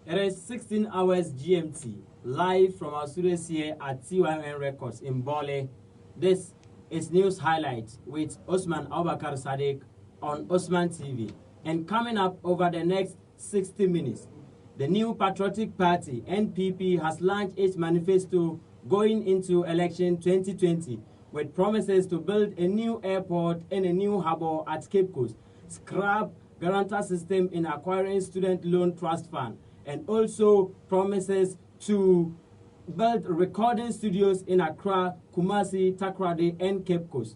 It is 16 hours GMT, live from our studios here at TYN Records in Bole. This is News Highlights with Osman Abubakari-Sadiq on Osman TV. And coming up over the next 60 minutes, the new Patriotic Party, NPP, has launched its manifesto going into election 2020 with promises to build a new airport and a new harbour at Cape Coast, scrap guarantor system in acquiring student loan trust fund, and also promises to build recording studios in Accra, Kumasi, Takoradi, and Cape Coast.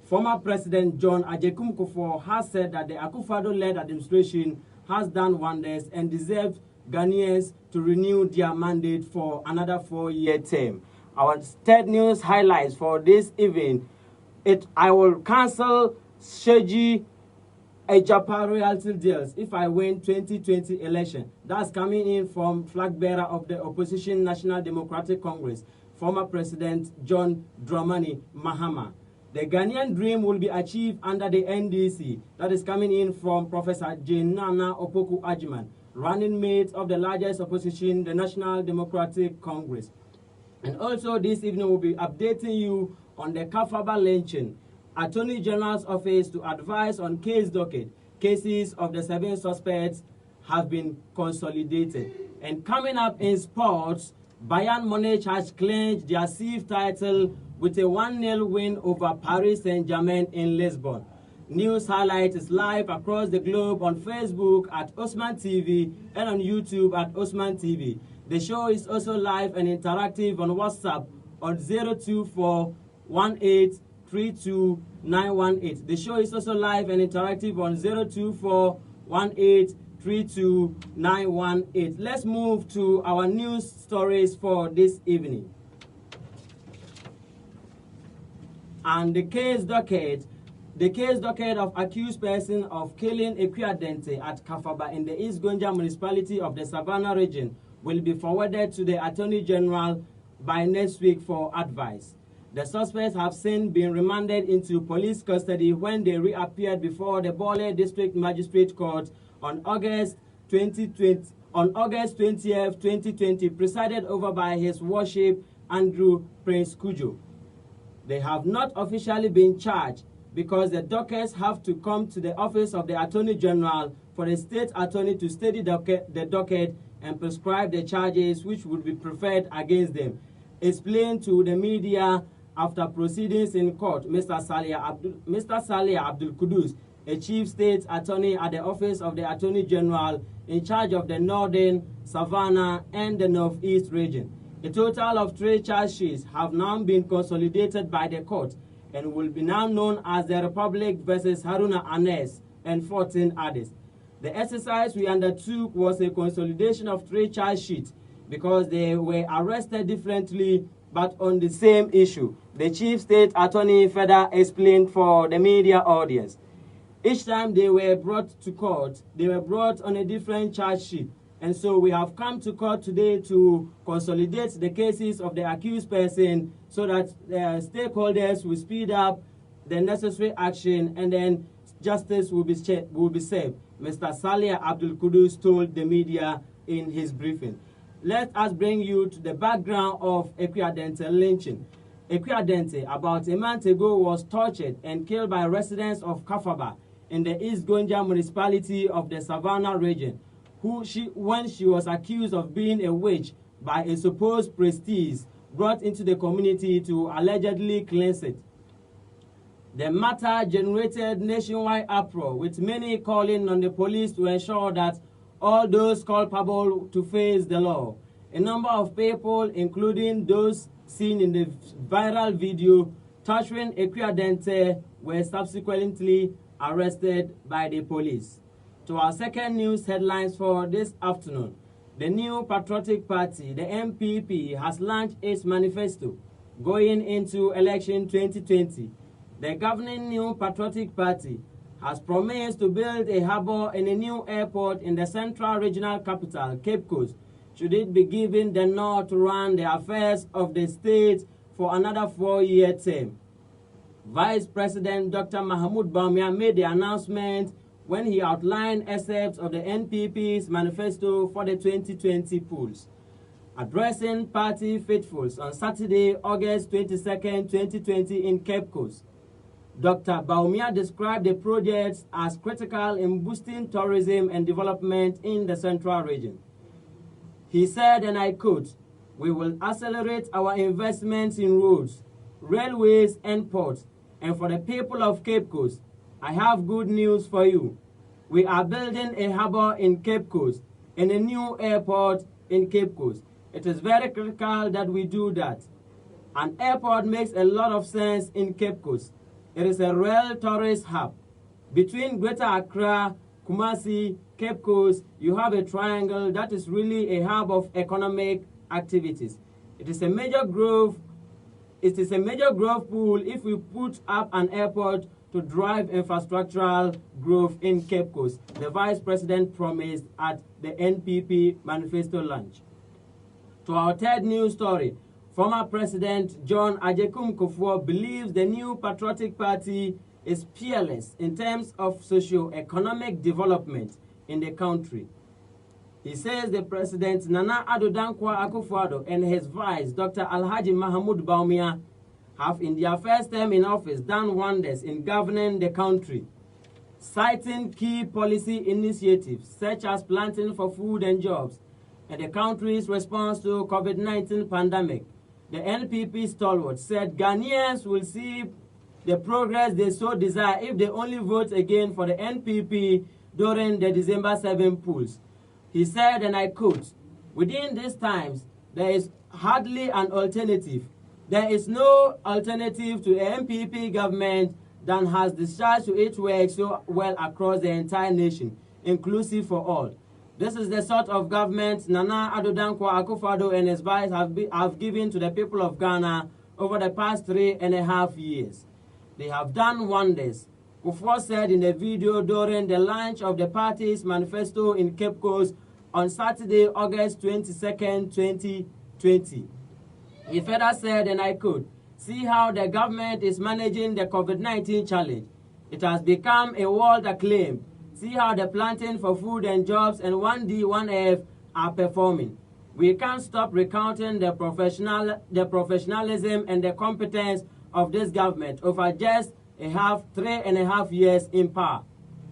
Former President John Agyekum Kufuor has said that the Akufo-Addo-led administration has done wonders and deserves Ghanaians to renew their mandate for another 4-year term. Our third news highlights for this evening: I will cancel Sheji Ejapa royalty deals if I win 2020 election. That's coming in from flag bearer of the opposition National Democratic Congress, former President John Dramani Mahama. The Ghanaian dream will be achieved under the NDC. That is coming in from Professor Jane Nana Opoku Ajiman, running mate of the largest opposition, the National Democratic Congress. And also this evening we'll be updating you on the Kafaba lynching. Attorney General's office to advise on case docket. Cases of the 7 suspects have been consolidated. And coming up in sports, Bayern Munich has clinched their CIF title with a 1-0 win over Paris Saint-Germain in Lisbon. News Highlight is live across the globe on Facebook at Osman TV and on YouTube at Osman TV. The show is also live and interactive on WhatsApp on 02418329118. The show is also live and interactive on 02418329118. Let's move to our news stories for this evening. And the case docket of accused person of killing Ekuya Dente at Kafaba in the East Gonja municipality of the Savannah region will be forwarded to the Attorney General by next week for advice. The suspects have since been remanded into police custody when they reappeared before the Bole District Magistrate Court on August 20th, 2020, presided over by His Worship Andrew Prince Kujo. They have not officially been charged because the dockets have to come to the office of the Attorney General for the state attorney to study the docket and prescribe the charges which would be preferred against them. Explained to the media after proceedings in court, Mr. Salih Abdul Kudus, a chief state attorney at the office of the Attorney General in charge of the Northern, Savannah, and the Northeast region. A total of 3 charge sheets have now been consolidated by the court and will be now known as the Republic versus Haruna Anes and 14 others. The exercise we undertook was a consolidation of 3 charge sheets because they were arrested differently but on the same issue. The chief state attorney further explained for the media audience. Each time they were brought to court, they were brought on a different charge sheet. And so we have come to court today to consolidate the cases of the accused person so that stakeholders will speed up the necessary action and then justice will be served. Mr. Salih Abdul Kudus told the media in his briefing. Let us bring you to the background of Ekuya Dente lynching. Ekuya Dente, about a month ago, was tortured and killed by residents of Kafaba in the East Gonja municipality of the Savannah region, when she was accused of being a witch by a supposed priestess brought into the community to allegedly cleanse it. The matter generated nationwide uproar, with many calling on the police to ensure that all those culpable to face the law. A number of people, including those seen in the viral video torturing Ekuya Dente, were subsequently arrested by the police. To our second news headlines for this afternoon, the new Patriotic Party, the NPP, has launched its manifesto going into election 2020. The governing new Patriotic Party has promised to build a harbour and a new airport in the central regional capital, Cape Coast, should it be given the nod to run the affairs of the state for another 4-year term. Vice President Dr. Mahmoud Bawumia made the announcement when he outlined excerpts of the NPP's manifesto for the 2020 polls. Addressing party faithfuls on Saturday, August 22nd, 2020 in Cape Coast, Dr. Bawumia described the projects as critical in boosting tourism and development in the central region. He said, and I quote, "We will accelerate our investments in roads, railways, and ports. And for the people of Cape Coast, I have good news for you. We are building a harbor in Cape Coast and a new airport in Cape Coast. It is very critical that we do that. An airport makes a lot of sense in Cape Coast. It is a real tourist hub. Between Greater Accra, Kumasi, Cape Coast, you have a triangle that is really a hub of economic activities. It is a major growth pool if we put up an airport to drive infrastructural growth in Cape Coast," the Vice President promised at the NPP manifesto launch. To our third news story, former President John Agyekum Kufuor believes the new Patriotic Party is peerless in terms of socio-economic development in the country. He says the President Nana Addo Dankwa Akufo-Addo and his vice, Dr. Alhaji Mahamudu Bawumia, have in their first term in office done wonders in governing the country, citing key policy initiatives such as planting for food and jobs and the country's response to COVID-19 pandemic. The NPP stalwart said Ghanaians will see the progress they so desire if they only vote again for the NPP during the December 7 polls. He said, and I quote, "Within these times, there is hardly an alternative. There is no alternative to an NPP government that has discharged to its work so well across the entire nation, inclusive for all. This is the sort of government Nana Addo Dankwa Akufo-Addo and his vice have given to the people of Ghana over the past 3.5 years. They have done wonders," Kufuor said in a video during the launch of the party's manifesto in Cape Coast on Saturday, August 22nd, 2020. He further said, and I quote, "See how the government is managing the COVID-19 challenge. It has become a world acclaim. See how the planting for food and jobs and 1D, 1F are performing. We can't stop recounting the professionalism and the competence of this government over just 3.5 years in power.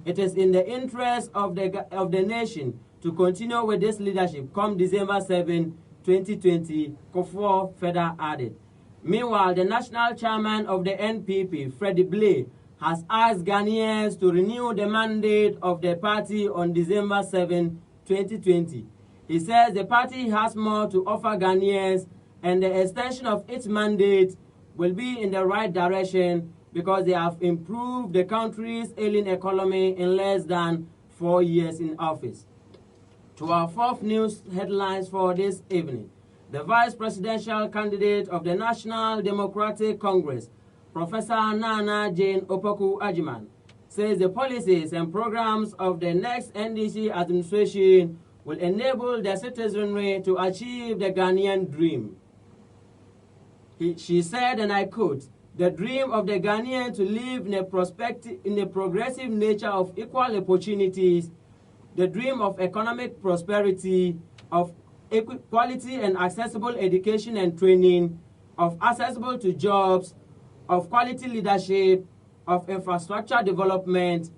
It is in the interest of the nation to continue with this leadership come December 7, 2020, Kufuor further added. Meanwhile, the national chairman of the NPP, Freddie Blay, has asked Ghanaians to renew the mandate of the party on December 7, 2020. He says the party has more to offer Ghanaians and the extension of its mandate will be in the right direction because they have improved the country's ailing economy in less than 4 years in office. To our fourth news headlines for this evening. The vice presidential candidate of the National Democratic Congress, Professor Nana Jane Opoku-Agyeman, says the policies and programs of the next NDC administration will enable the citizenry to achieve the Ghanaian dream. She said, and I quote, "The dream of the Ghanaian to live in a progressive nature of equal opportunities, the dream of economic prosperity, of quality and accessible education and training, of accessible to jobs, of quality leadership, of infrastructure development,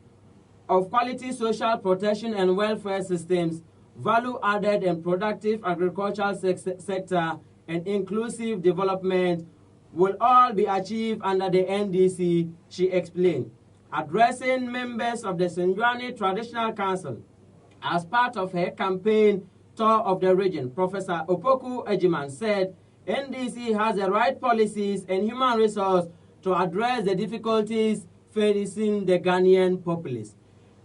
of quality social protection and welfare systems, value-added and productive agricultural sector, and inclusive development will all be achieved under the NDC," she explained. Addressing members of the Senjuani Traditional Council as part of her campaign tour of the region, Professor Opoku-Agyeman said NDC has the right policies and human resources to address the difficulties facing the Ghanaian populace.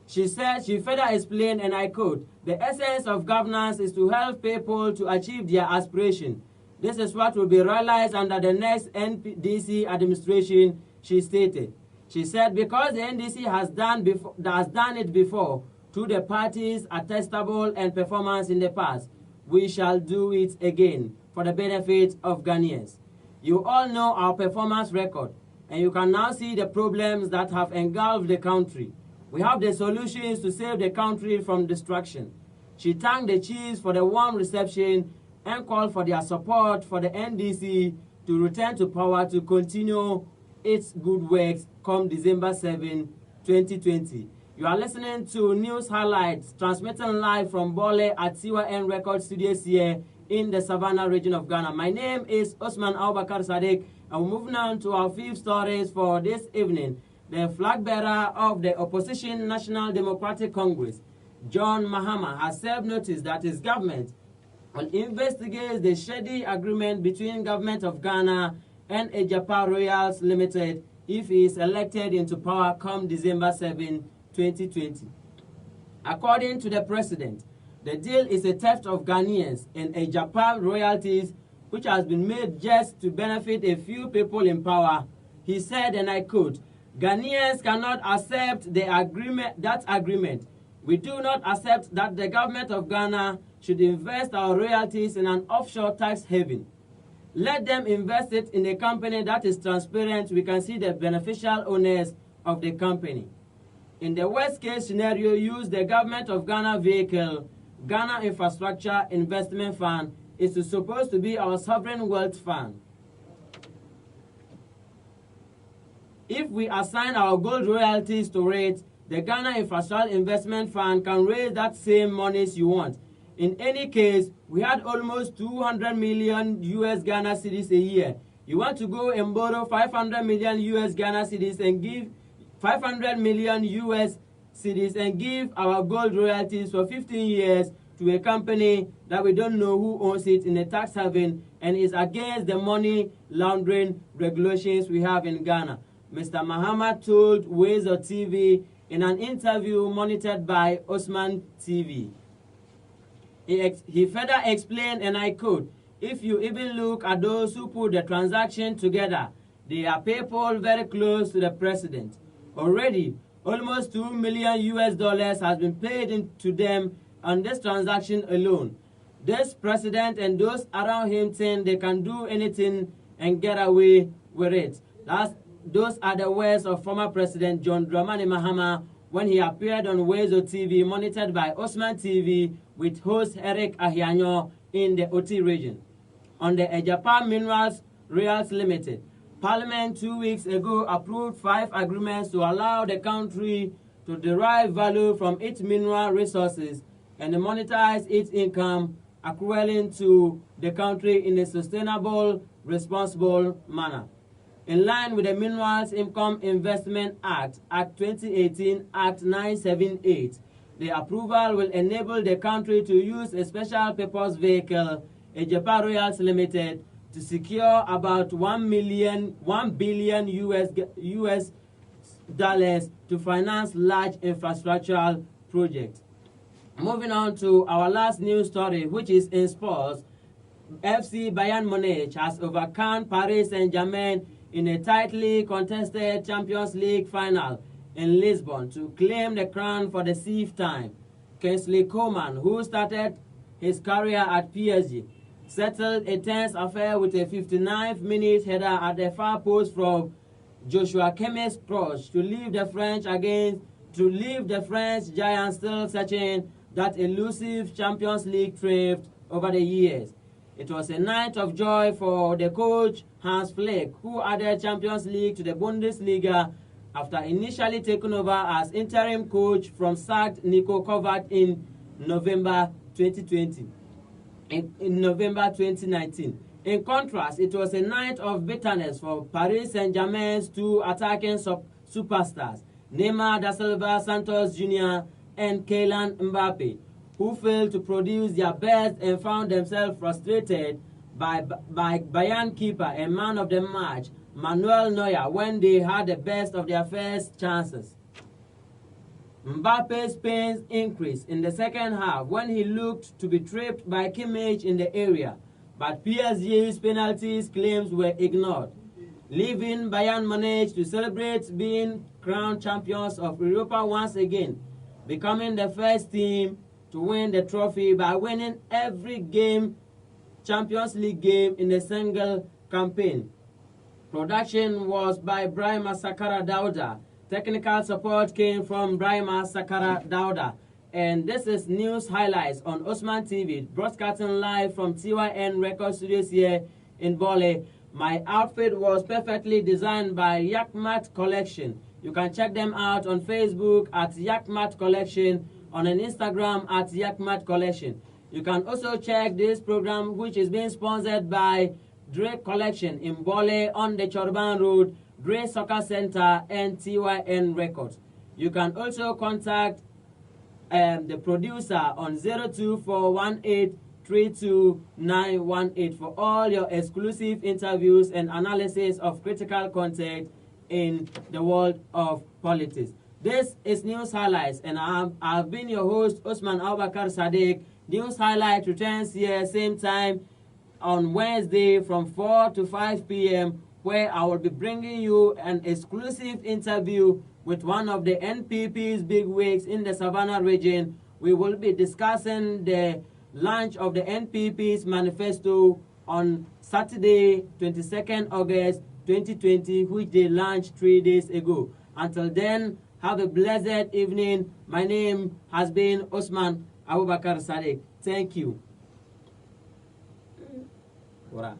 She said, she further explained, and I quote, "The essence of governance is to help people to achieve their aspiration. This is what will be realized under the next NDC administration," she stated. She said, because the NDC has done it before to the party's attestable and performance in the past, we shall do it again for the benefit of Ghanaians. You all know our performance record, and you can now see the problems that have engulfed the country. We have the solutions to save the country from destruction. She thanked the chiefs for the warm reception and called for their support for the NDC to return to power to continue its good works come December 7, 2020. You are listening to News Highlights, transmitting live from Bole at CYN Record Studios here in the Savannah region of Ghana. My name is Osman Abubakari-Sadiq, and we're moving on to our 5 stories for this evening. The flag bearer of the opposition National Democratic Congress, John Mahama, has served notice that his government will investigate the shady agreement between government of Ghana and Ejapa Royals Limited if he is elected into power come December 7, 2020. According to the president, the deal is a theft of Ghanaians and Ejapa royalties which has been made just to benefit a few people in power. He said, and I quote, "Ghanaians cannot accept that agreement. We do not accept that the government of Ghana should invest our royalties in an offshore tax haven. Let them invest it in a company that is transparent. We can see the beneficial owners of the company. In the worst case scenario, use the government of Ghana vehicle. Ghana Infrastructure Investment Fund is supposed to be our sovereign wealth fund. If we assign our gold royalties to it, the Ghana Infrastructure Investment Fund can raise that same monies you want. In any case, we had almost 200 million US Ghana cedis a year. You want to go and borrow 500 million US Ghana cedis and give 500 million US cedis and give our gold royalties for 15 years to a company that we don't know who owns it in a tax haven and is against the money laundering regulations we have in Ghana." Mr. Mahama told Wezo TV in an interview monitored by Osman TV. He further explained, and I quote, "If you even look at those who put the transaction together, they are people very close to the president. Already, almost $2 million US has been paid into them on this transaction alone. This president and those around him think they can do anything and get away with it." Those are the words of former President John Dramani Mahama when he appeared on Wezo TV, monitored by Osman TV, with host Eric Ahianyo in the Oti region. On the Ejapa Minerals Royals Limited, Parliament 2 weeks ago approved 5 agreements to allow the country to derive value from its mineral resources and monetize its income accruing to the country in a sustainable, responsible manner. In line with the Minerals Income Investment Act, Act 2018, Act 978, the approval will enable the country to use a special purpose vehicle, Ejapa Royals Limited, to secure about $1 billion US to finance large infrastructural projects. Moving on to our last news story, which is in sports. FC Bayern Munich has overcome Paris Saint-Germain in a tightly contested Champions League final in Lisbon to claim the crown for the 6th time. Kingsley Coman, who started his career at PSG, settled a tense affair with a 59th minute header at the far post from Joshua Kimmich's cross to leave the French giants still searching that elusive Champions League triumph over the years. It was a night of joy for the coach Hans Flick, who added Champions League to the Bundesliga after initially taking over as interim coach from sacked Niko Kovac in November 2019. In contrast, it was a night of bitterness for Paris Saint-Germain's 2 attacking superstars, Neymar da Silva Santos Jr. and Kylian Mbappe, who failed to produce their best and found themselves frustrated by Bayern keeper and man of the match, Manuel Neuer, when they had the best of their first chances. Mbappe's pains increased in the second half when he looked to be tripped by Kimmich in the area, but PSG's penalties claims were ignored, leaving Bayern Munich to celebrate being crowned champions of Europa once again, becoming the first team to win the trophy by winning every Champions League game in a single campaign. Production was by Brahima Sakara Dauda, Technical support came from Brahima Sakara Dauda. And this is news highlights on Osman TV, broadcasting live from TYN Record Studios here in Bole. My outfit was perfectly designed by Yakmat Collection. You can check them out on Facebook at Yakmat Collection, on an Instagram at Yakmat Collection. You can also check this program, which is being sponsored by Dre Collection in Bole on the Chorban Road, Dre Soccer Center, and TYN Records. You can also contact the producer on 02418329118 for all your exclusive interviews and analysis of critical content in the world of politics. This is News Highlights, and I've been your host, Osman Abubakari-Sadiq. News Highlight returns here same time on Wednesday from 4 to 5 p.m., where I will be bringing you an exclusive interview with one of the NPP's bigwigs in the Savannah region. We will be discussing the launch of the NPP's manifesto on Saturday, 22nd August 2020, which they launched 3 days ago. Until then, have a blessed evening. My name has been Osman Abubakari-Sadiq. Thank you. What up?